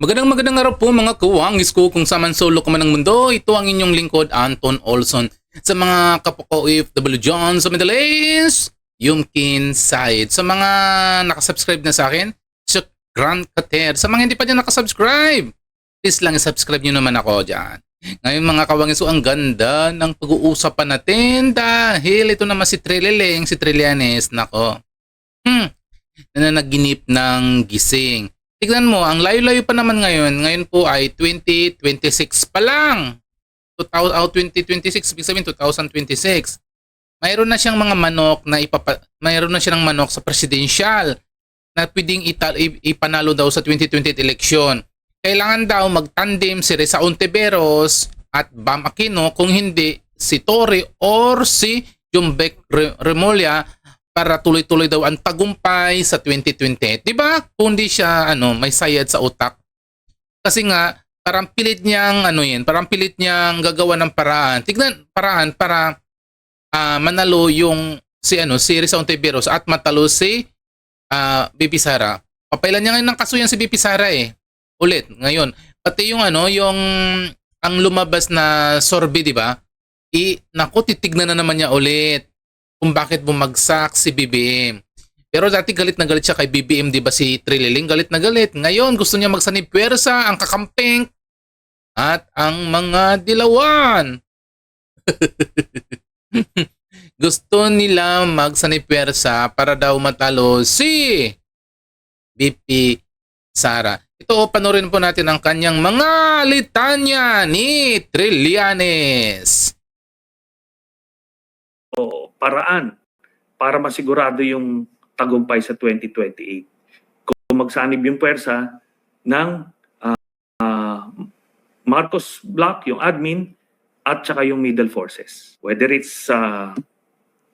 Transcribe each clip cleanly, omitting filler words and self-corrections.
Magandang araw po mga kawangis ko kung saan solo ka man ng mundo. Ito ang inyong lingkod, Anton Olson. Sa mga kapwa ko OFW John sa Middle East, Yumkin Said. Sa mga nakasubscribe na sa akin, Shukran Kater. Sa mga hindi pa dyan nakasubscribe, please lang subscribe nyo naman ako dyan. Ngayon mga kawangis ko, ang ganda ng pag-uusapan natin dahil ito naman si Trilileng, si Trillanes, nako. Nananaginip ng gising. Tignan mo, ang layo-layo pa naman ngayon. Ngayon po ay 2026 pa lang. 2026, ibig sabihin 2026. Mayroon na siyang mga manok na mayroon na siyang manok sa presidential na pwedeng ipanalo daw sa 2028 election. Kailangan daw magtandem si Risa Ontiveros at Bam Aquino, kung hindi si Torre or si Jumbek Remulla, para tuloy-tuloy daw ang tagumpay sa 2028. 'Di ba? Kung di siya may sayad sa utak. Kasi nga parang pilit niyang parang pilit niyang gagawa ng paraan. Paraan para manalo yung si Risa Ontiveros at matalo si BP Sara. Papailan niya ngayon ng kaso yan si BP Sara ulit ngayon. Pati yung yung ang lumabas na survey, 'di ba? Naku, titignan na naman niya ulit kung bakit bumagsak si BBM. Pero dati galit na galit siya kay BBM, di ba, si Trilileng? Galit na galit. Ngayon, gusto niya magsanib pwersa ang kakamping at ang mga dilawan. Gusto nila magsanib pwersa para daw matalo si BP Sara. Ito, panoorin po natin ang kanyang mga litanya ni Trillanes. Paraan para masigurado yung tagumpay sa 2028. Kung magsanib yung puwersa ng Marcos Block, yung admin, at saka yung middle forces. Whether it's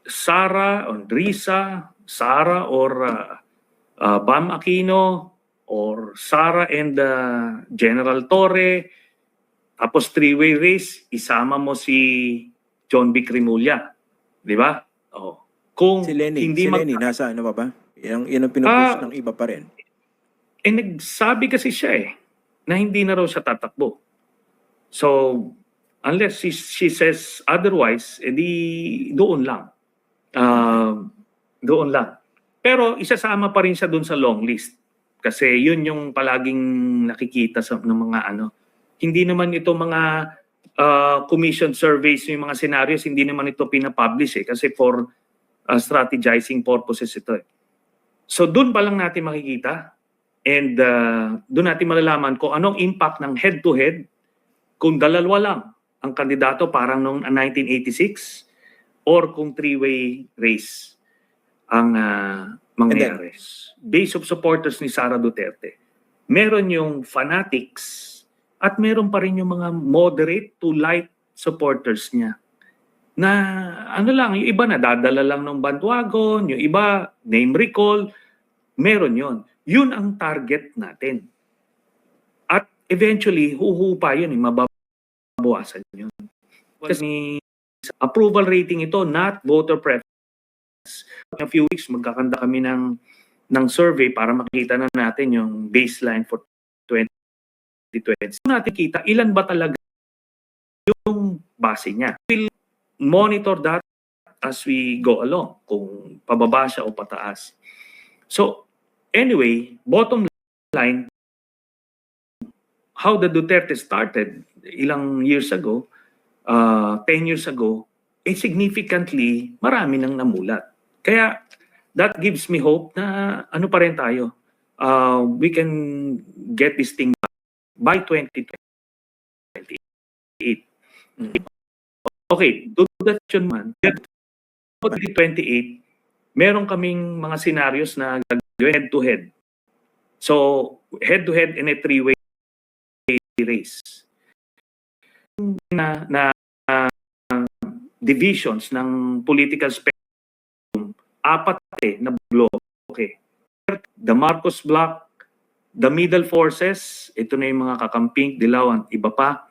Sara, Risa, Sara, or Bam Aquino, or Sara and General Torre, tapos three-way race, isama mo si John B. Remulla. Di ba? Oh. Kung si Lenny, hindi Lenny, nasa pa ba? Yan ang pinupush ng iba pa rin. Nagsabi kasi siya na hindi na raw siya tatakbo. So, unless she says otherwise, edi doon lang. Doon lang. Pero isasama pa rin siya doon sa long list. Kasi yun yung palaging nakikita ng mga Hindi naman ito mga commission surveys, yung mga scenarios, hindi naman ito pinapublish kasi for strategizing purposes ito. So doon pa lang natin makikita and doon natin malalaman kung anong impact ng head-to-head kung dalawa lang ang kandidato parang noong 1986 or kung three-way race ang mangyayari. Base of supporters ni Sara Duterte. Meron yung fanatics at meron pa rin yung mga moderate to light supporters niya. Na lang, yung iba nadadala lang ng bandwagon, yung iba name recall, meron yon. Yun ang target natin. At eventually, huhupa yun, mababawasan yun. Kasi approval rating ito, not voter preference. In a few weeks, magkakanda kami ng survey para makita na natin yung baseline for 2020. Natin kita ilan ba talaga yung base niya. We'll monitor that as we go along, kung pababa siya o pataas. So, anyway, bottom line, how the Duterte started ilang years ago, 10 years ago, significantly marami nang namulat. Kaya, that gives me hope na pa rin tayo. We can get this thing by 2028. Okay, dudasyon man. 2028, meron kaming mga scenarios na gagawin head-to-head. So, head-to-head in a three-way race. Na divisions ng political spectrum, apat na bloke. The Marcos Block, the middle forces, ito na yung mga kakamping, dilaw, iba pa,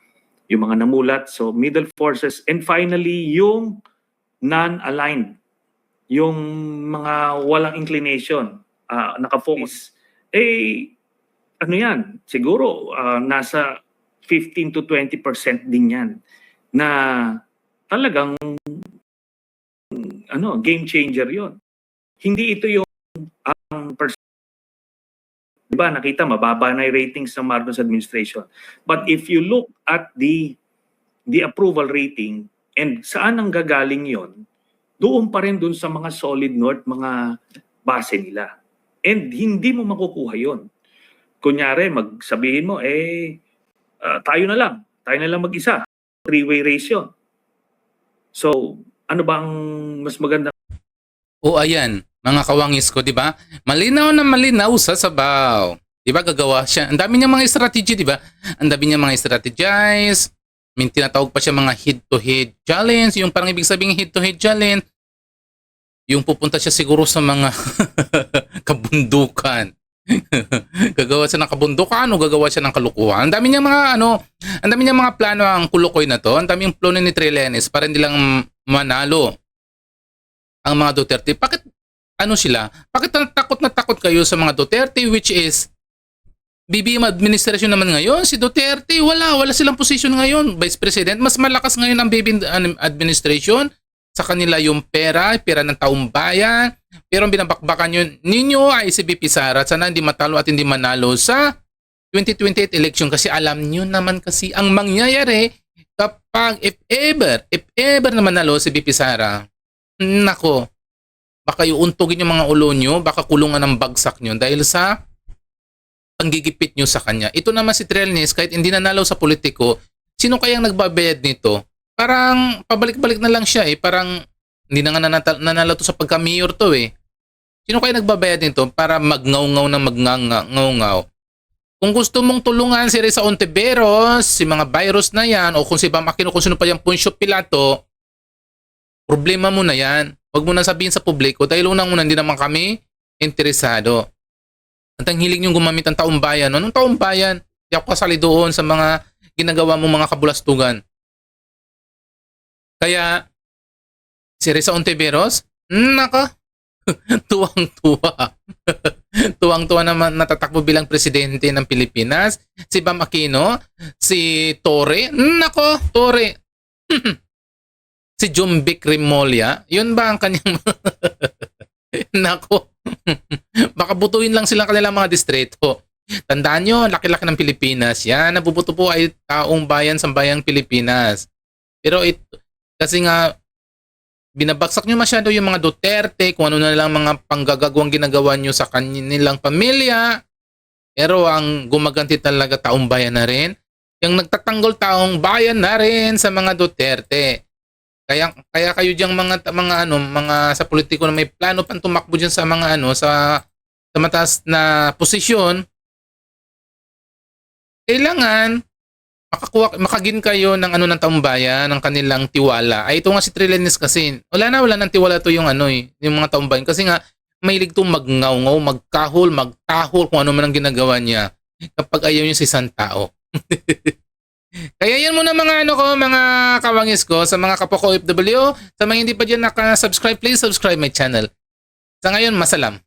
yung mga namulat. So, middle forces. And finally, yung non-aligned. Yung mga walang inclination, nakafocus. ano yan, siguro nasa 15 to 20% din yan na talagang game changer yon. Hindi ito yung diba, nakita mababa na yung ratings ng Marcos administration. But if you look at the approval rating and saan ang gagaling yon, doon pa rin doon sa mga solid north, mga base nila. And hindi mo makukuha yon. Kunyari, magsabihin mo, tayo na lang mag-isa. Three-way race yun. So, ano bang mas maganda? O ayan, mga kawangis ko, di ba? Malinaw na malinaw sa sabaw. Di ba gagawa siya? Ang dami niya mga strategy, di ba? Ang dami niya mga strategize. May tinatawag pa siya mga head-to-head challenge. Yung parang ibig sabihin head-to-head challenge, yung pupunta siya siguro sa mga kabundukan. Gagawa siya ng kabundukan o gagawa siya ng kalukuhan. Ang dami niya mga ang dami niya mga plano ang Kulukoy na to. Ang daming plano ni Trillanes para hindi lang manalo ang mga Duterte. Bakit sila? Bakit na takot kayo sa mga Duterte, which is BBM administration naman ngayon? Si Duterte wala silang position ngayon. Vice President, mas malakas ngayon ang BBM administration. Sa kanila yung pera ng taong bayan. Pero ang binabakbakan ninyo ay si BP Sara. Sana hindi matalo at hindi manalo sa 2028 election. Kasi alam nyo naman kasi ang mangyayari kapag if ever na manalo si BP Sara, nako, baka iuntugin yung mga ulo nyo, baka kulungan ng bagsak nyo dahil sa panggigipit nyo sa kanya. Ito naman si Trillanes, kahit hindi nanalo sa politiko, sino kayang nagbabayad nito? Parang pabalik-balik na lang siya Parang hindi na nga nanalo to sa pagka-mayor to Sino kaya nagbabayad nito para magngaw-ngaw na magngaw-ngaw? Kung gusto mong tulungan si Risa Ontiveros, si mga virus na yan, o kung si Bam Aquino, kung sino pa yung Poncio Pilato, problema mo na yan. Huwag mo na sabihin sa publiko dahil unang-una hindi naman kami interesado. At ang hilig niyong gumamit ng taong bayan. Anong taong bayan? Hindi ako kasali doon sa mga ginagawa mong mga kabulastugan. Kaya, si Risa Ontiveros, naka, tuwang-tuwa. Tuwang-tuwa naman natatakbo bilang presidente ng Pilipinas. Si Bam Aquino, si Torre, nako, Torre. Si Jumbic Rimolya, yun ba ang kanyang nako. Baka butuin lang sila kanilang mga distrito. Tandaan nyo, laki-laki ng Pilipinas. Yan, nabubuto po ay taong bayan sa bayang Pilipinas. Pero kasi nga, binabagsak nyo masyado yung mga Duterte, kung ano na lang mga panggagagawang ginagawa nyo sa kanilang pamilya. Pero ang gumaganti talaga taong bayan na rin, yung nagtatanggol taong bayan na rin sa mga Duterte. Kaya kayo diyang mga sa politiko na may plano pang tumakbo diyan sa mga sa mataas na posisyon, kailangan makagin kayo ng ng taong bayan, ng kanilang tiwala. Ay ito nga si Trillanes kasi wala nang tiwala to yung yung mga taong bayan kasi nga mahilig tong magngaw-ngaw, magkahol, magtahol kung ano man ang ginagawa niya kapag ayaw niya sa isang tao. Kaya yan muna mga mga kawangis ko sa mga kapwa ko OFW. Sa mga hindi pa dyan naka-subscribe, please subscribe my channel. Sa ngayon, masalam.